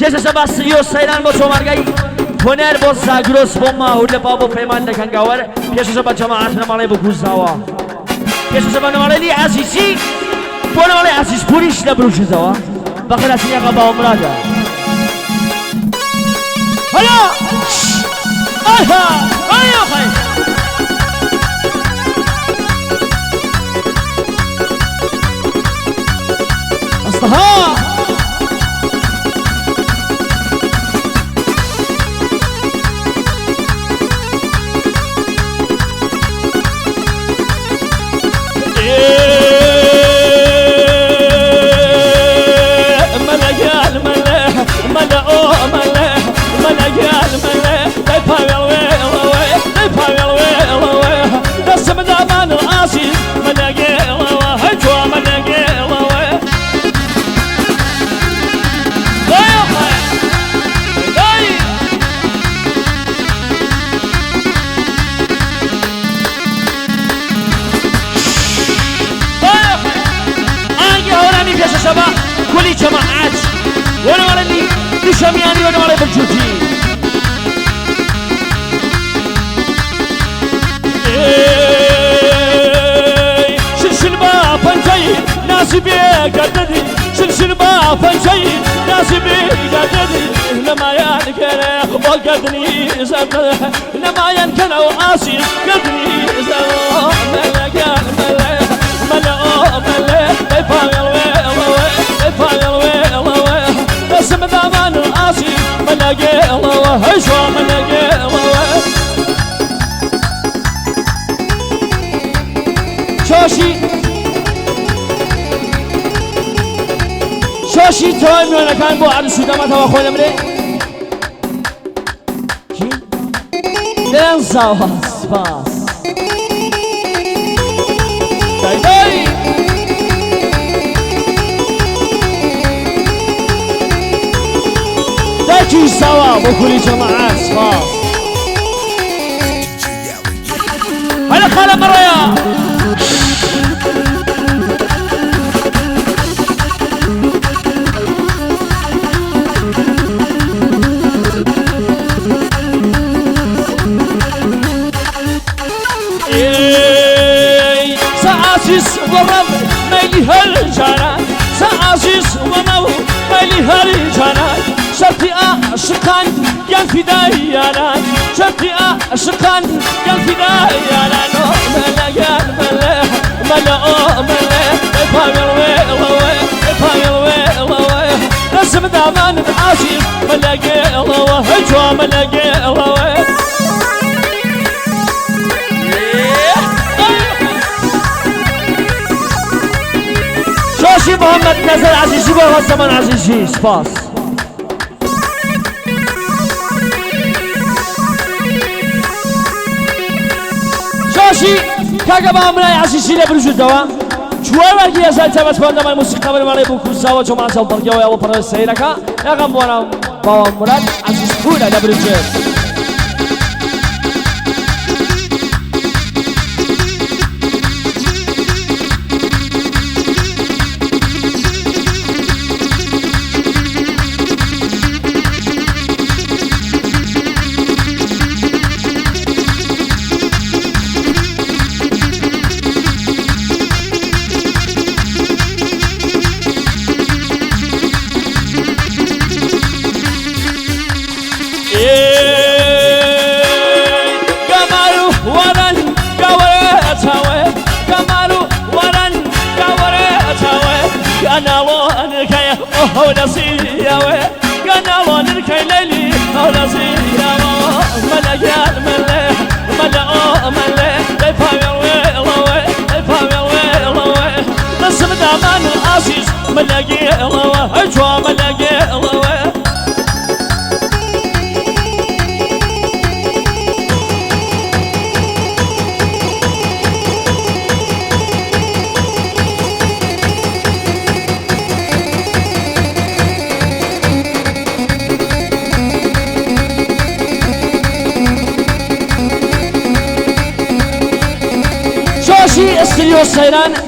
پیش سبا سیو سیران با چومرگای هنر با زاگروس با ماهور با پیمان نکنگاور پیش سبا جماعت نمالی با گوزاوا پیش سبا نمالی عزیزی با نمالی عزیز پوریش نبروش زوا بخیر از این با عمراده هلا آها آیا خیر اصطها شبا كل جماعات وانا ولا اللي شمياني وانا ولا بالجوجي شلشل ما فنجي ناسبي قددي شلشل ما فنجي ناسبي قددي لما ينكر وقدني زمن لما ينكر واسي قدني زمن ملك ملك ملك ملك يفعل بس مدامن العاصي ملاقي الله هجوة ملاقي الله شاشي توي من كان بو عرض شو دمت هوا خوي نمري كي دنسا باس داي داي دايكي سوا بكل جماعات خاص هلا خلا مريا سأعزز ورب ميلي هالجانات سأعزز ونو ميلي هالجانات شرطي أشقان كان في دايانات شرطي أشقان كان في دايانات ملقان ملق ملق ملق يفايل ويلوي يفايل ويلوي رسم دامان العاشق ملقي الله هجوة ملقي الله شاشي محمد نزل عزيزي بابا الزمن عزيزي سباس شاشي كاكا بامنا عزيزي لبرجو دوا شوي ورقي يزال تبت باندام الموسيقى بالمالي بوكوزا وجماعة البرقيا ويا وبرا السيركا يغم وانا بابا مراد عزيز فولا لبرجو هو نصيحة قنالون الكي ليلي هو نصيحة ملقان ملق ملق ملق يفايل ويلوي يفايل ويلوي نصب دامان العزيز ملقي الله هجوة ملقي الله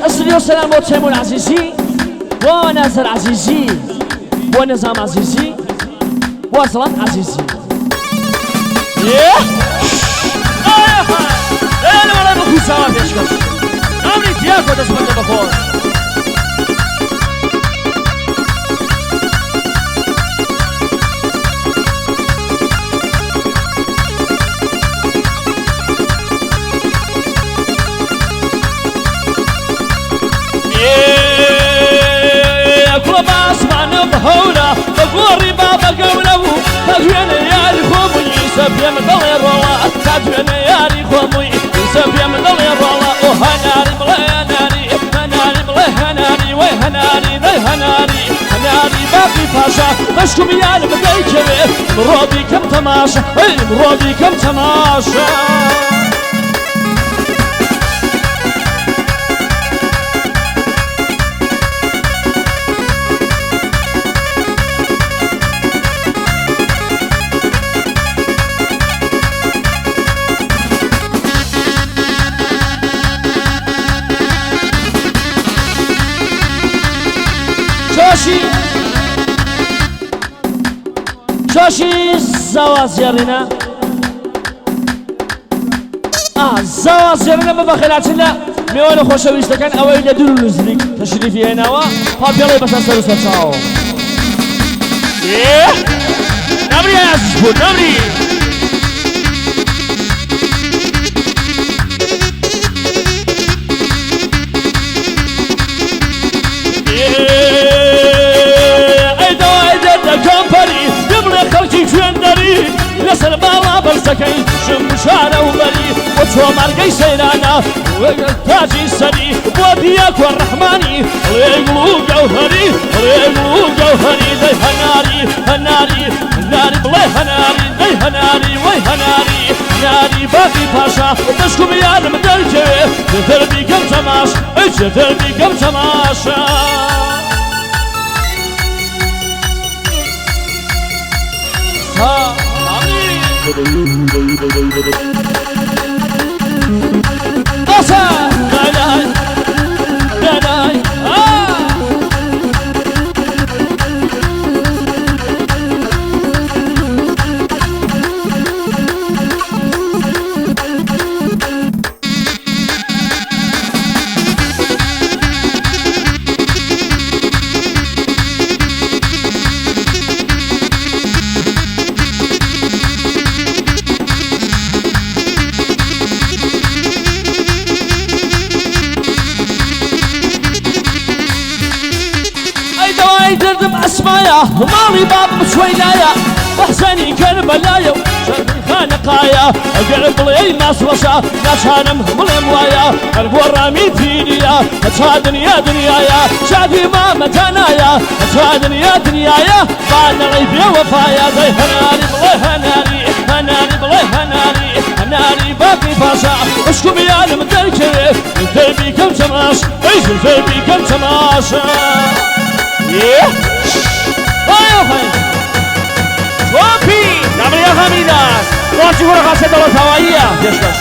استريو سيران بو تيمون عزيزي ونازل عزيزي ونظام عزيزي واصلا عزيزي انا ولا بكون سوا بيشكش امري تياكو تسمع بخور هونا بقوري بابا قولو تجوينا يا الخومي سبيا من ضل الرولا تجوينا يا الخومي سبيا من ضل الرولا وهناري بلا هناري هناري بلا هناري وهناري ذي هناري هناري باقي فاشا مشكم يا المدي كبير مرودي كم تماشا مرودي كم تماشا شاشي زوازيرنا زوازيرنا ببخلاتنا ميوان خوشويستا كان اويل يدور نزليك تشريفي هناوا فابيالي بس اسرو سرساو نمري يا عزيزبو نمري لسر بالا برسكي شمشانه وبري وتو مرقي سيرانا وتاجي سري بودياك والرحماني ريقلو جوهري ذي هناري هناري هناري بلاي هناري ذي هناري وي هناري هناري باقي باشا تشكو بيان مدرجة تثربي كم تماش تثربي كم تماشا أسا داي داي دردم اسمايا مالي باب شوينايا وحسني كربلايا شربي خانقايا قلب لي ناس وشا ناس هانم ملموايا قلب ورامي فينيا اتشادن يا دنيايا شادي ما متنايا اتشادن يا دنيايا بعد غيبي وفايا زي هناري بلي هناري هناري بلي هناري هناري باقي فاشا اشكم يا المدركي دربي كم تماش ايش دربي كم تماشا وابي نعمل يا خميداس وانتي ورا خاصة دولة هوائية يشكش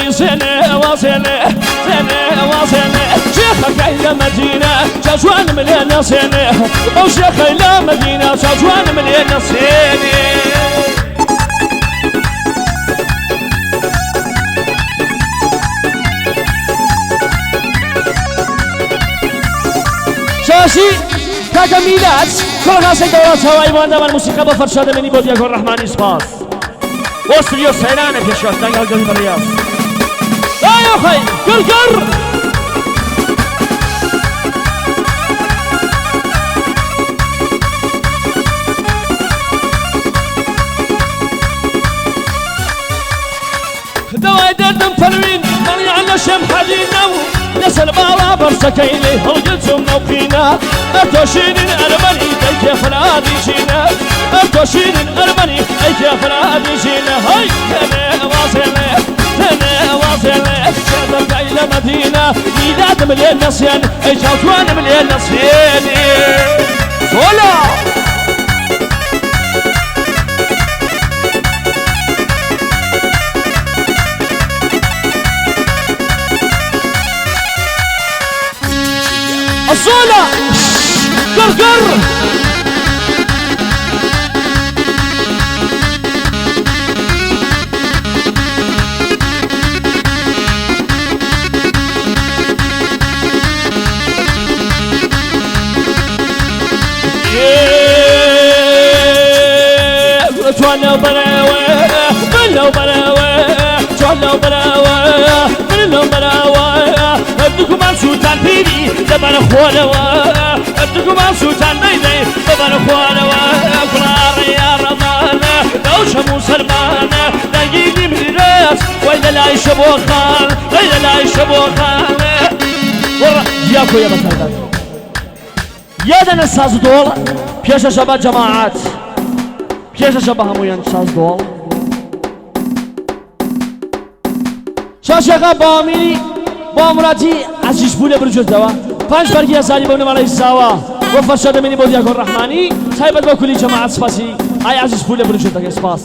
سنة وسنة سنة وسنة شيخك إلى مدينة شجوان مليان سنة أو شيخ إلى مدينة شجوان مليان سنة شاشي كاكا ميلاد كل خاصة دورات هواي مهندم الموسيقى بفرشاد مني بودياك الرحمن إسباس واستريو سيلانة في الشوط تنقل قلب الرياض لا يا أخي قرقر دواء دردم فلوين ماني على شم حدينا نسل بالا برسكيني هلقتم نوقينا أتوشين أرمني أي كيف العادي جينا أتوشين أرمني أي كيف العادي جينا هاي تنا واصلة شعبك إلى مدينة ميلاد مليان نسيان أي شوشوان مليان نسيان ولا صولة قرقر جوانا وبلاوة بلا وبلاوة جوانا وبلاوة بلا وبلاوة ابنكم عن سلطان بيبي دبر خوالوا ابنكم عن سلطان بيبي دبر خوالوا قرار يا رمان دوشة مسلمان نجيني من الراس وإذا لا يشبه خان وإذا لا يشبه خان ورا ياكو يا بطلات يا دنا الساز دول بيش شباب جماعات بيش شباب همويان ساز دول شاشقا باميني بامراتي عزيز بوله برجوز دوا پنج برگی ازالی بونه مالای ساوا و فرشاد منی بودیا کن رحمانی صاحبت با کلی جماعت سپاسی ای عزیز بوله برجوز دوا سپاس